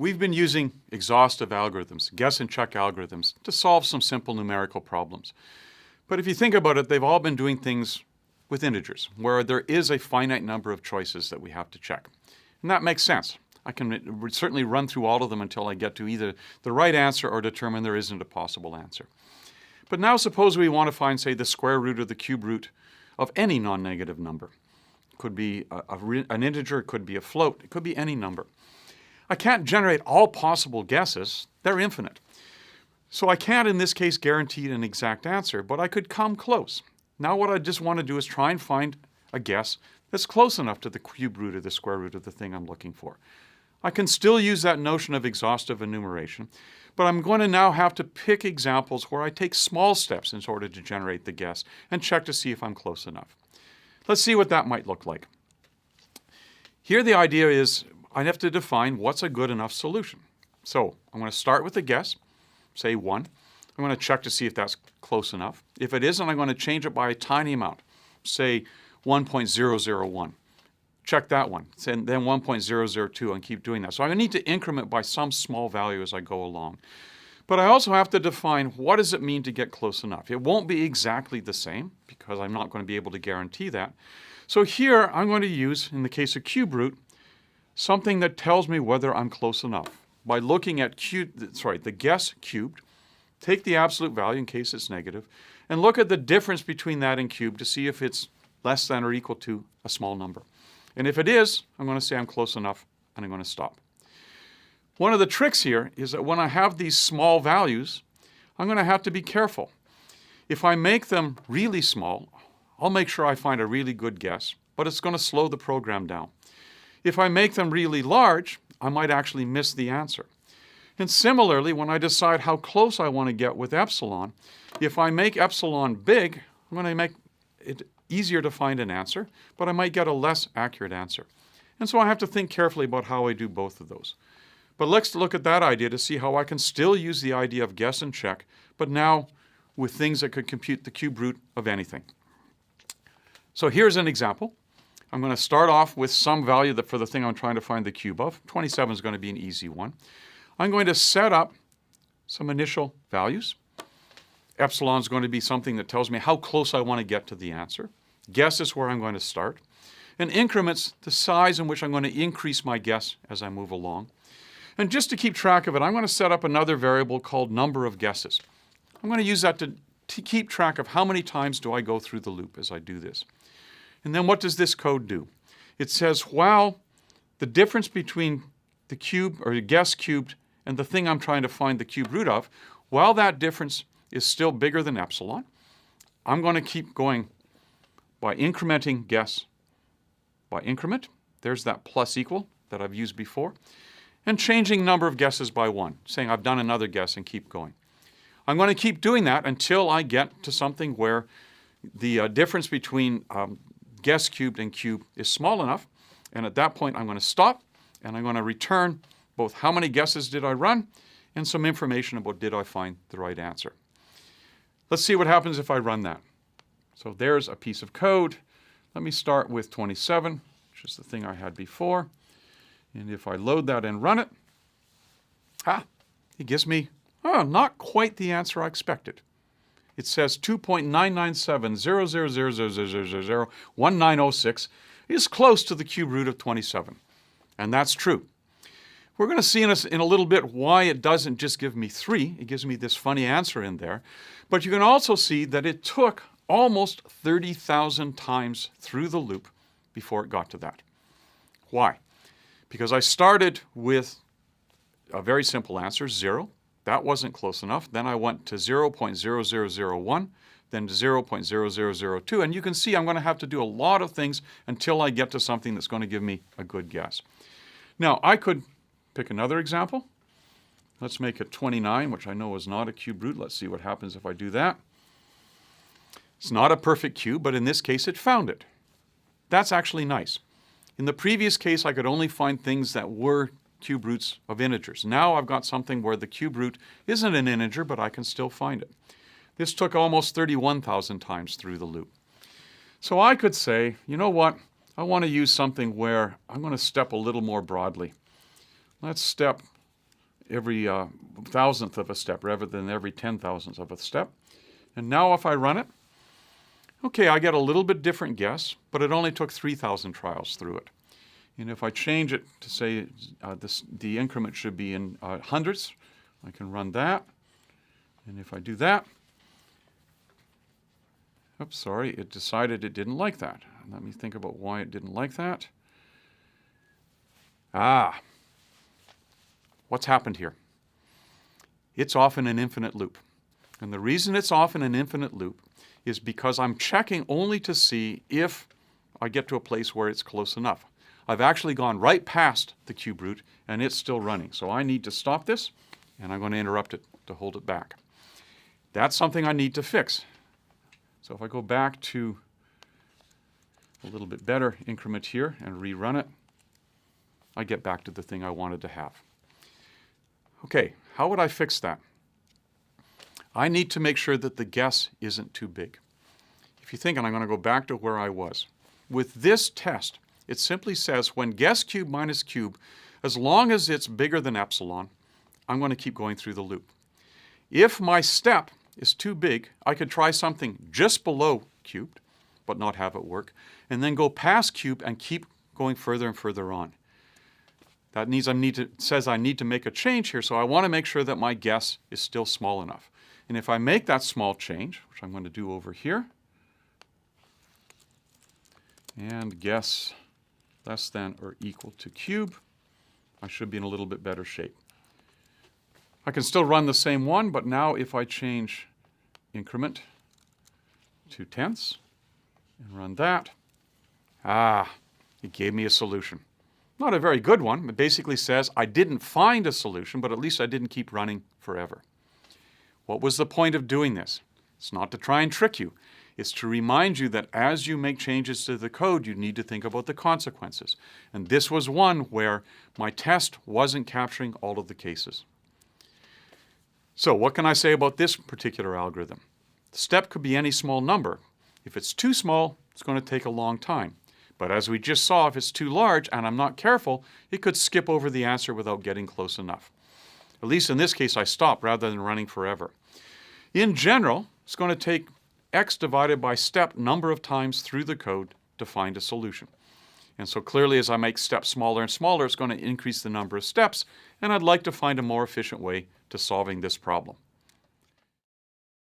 We've been using exhaustive algorithms, guess and check algorithms, to solve some simple numerical problems. But if you think about it, they've all been doing things with integers, where there is a finite number of choices that we have to check. And that makes sense. I can certainly run through all of them until I get to either the right answer or determine there isn't a possible answer. But now suppose we want to find, say, the square root or the cube root of any non-negative number. It could be an integer, it could be a float, it could be any number. I can't generate all possible guesses. They're infinite. So I can't, in this case, guarantee an exact answer, but I could come close. Now what I just want to do is try and find a guess that's close enough to the cube root or the square root of the thing I'm looking for. I can still use that notion of exhaustive enumeration, but I'm going to now have to pick examples where I take small steps in order to generate the guess and check to see if I'm close enough. Let's see what that might look like. Here the idea is I have to define what's a good enough solution. So I'm going to start with a guess, say 1. I'm going to check to see if that's close enough. If it isn't, I'm going to change it by a tiny amount, say 1.001. Check that one, and then 1.002 and keep doing that. So I need to increment by some small value as I go along. But I also have to define what does it mean to get close enough. It won't be exactly the same because I'm not going to be able to guarantee that. So here I'm going to use, in the case of cube root, something that tells me whether I'm close enough. By looking at the guess cubed, take the absolute value in case it's negative, and look at the difference between that and cubed to see if it's less than or equal to a small number. And if it is, I'm going to say I'm close enough, and I'm going to stop. One of the tricks here is that when I have these small values, I'm going to have to be careful. If I make them really small, I'll make sure I find a really good guess, but it's going to slow the program down. If I make them really large, I might actually miss the answer. And similarly, when I decide how close I want to get with epsilon, if I make epsilon big, I'm going to make it easier to find an answer, but I might get a less accurate answer. And so I have to think carefully about how I do both of those. But let's look at that idea to see how I can still use the idea of guess and check, but now with things that could compute the cube root of anything. So here's an example. I'm going to start off with some value for the thing I'm trying to find the cube of. 27 is going to be an easy one. I'm going to set up some initial values. Epsilon is going to be something that tells me how close I want to get to the answer. Guess is where I'm going to start. And increments the size in which I'm going to increase my guess as I move along. And just to keep track of it, I'm going to set up another variable called number of guesses. I'm going to use that to keep track of how many times do I go through the loop as I do this. And then what does this code do? It says while the difference between the cube or the guess cubed and the thing I'm trying to find the cube root of, while that difference is still bigger than epsilon, I'm going to keep going by incrementing guess by increment. There's that plus equal that I've used before. And changing number of guesses by 1, saying I've done another guess and keep going. I'm going to keep doing that until I get to something where the difference between guess cubed and cube is small enough, and at that point I'm going to stop and I'm going to return both how many guesses did I run and some information about did I find the right answer. Let's see what happens if I run that. So there's a piece of code. Let me start with 27, which is the thing I had before. And if I load that and run it, it gives me not quite the answer I expected. It says 2.9970000001906 is close to the cube root of 27. And that's true. We're going to see in a little bit why it doesn't just give me 3. It gives me this funny answer in there. But you can also see that it took almost 30,000 times through the loop before it got to that. Why? Because I started with a very simple answer, 0. That wasn't close enough. Then I went to 0.0001, then to 0.0002. And you can see I'm going to have to do a lot of things until I get to something that's going to give me a good guess. Now, I could pick another example. Let's make it 29, which I know is not a cube root. Let's see what happens if I do that. It's not a perfect cube, but in this case, it found it. That's actually nice. In the previous case, I could only find things that were cube roots of integers. Now I've got something where the cube root isn't an integer, but I can still find it. This took almost 31,000 times through the loop. So I could say, you know what? I want to use something where I'm going to step a little more broadly. Let's step thousandth of a step rather than every 10,000th of a step. And now if I run it, okay, I get a little bit different guess, but it only took 3,000 trials through it. And if I change it to say the increment should be in hundreds, I can run that. And if I do that, oops, sorry, it decided it didn't like that. Let me think about why it didn't like that. What's happened here? It's off in an infinite loop. And the reason it's off in an infinite loop is because I'm checking only to see if I get to a place where it's close enough. I've actually gone right past the cube root and it's still running. So I need to stop this and I'm going to interrupt it to hold it back. That's something I need to fix. So if I go back to a little bit better increment here and rerun it, I get back to the thing I wanted to have. Okay, how would I fix that? I need to make sure that the guess isn't too big. If you think, and I'm going to go back to where I was. With this test, it simply says when guess cube minus cube, as long as it's bigger than epsilon, I'm going to keep going through the loop. If my step is too big, I could try something just below cubed, but not have it work, and then go past cube and keep going further and further on. That means says I need to make a change here, so I want to make sure that my guess is still small enough. And if I make that small change, which I'm going to do over here, and guess less than or equal to cube, I should be in a little bit better shape. I can still run the same one, but now if I change increment to tenths and run that, it gave me a solution. Not a very good one. It basically says I didn't find a solution, but at least I didn't keep running forever. What was the point of doing this? It's not to try and trick you. It's to remind you that as you make changes to the code, you need to think about the consequences. And this was one where my test wasn't capturing all of the cases. So what can I say about this particular algorithm? The step could be any small number. If it's too small, it's going to take a long time. But as we just saw, if it's too large and I'm not careful, it could skip over the answer without getting close enough. At least in this case, I stop rather than running forever. In general, it's going to take x divided by step number of times through the code to find a solution. And so clearly, as I make steps smaller and smaller, it's going to increase the number of steps, and I'd like to find a more efficient way to solving this problem.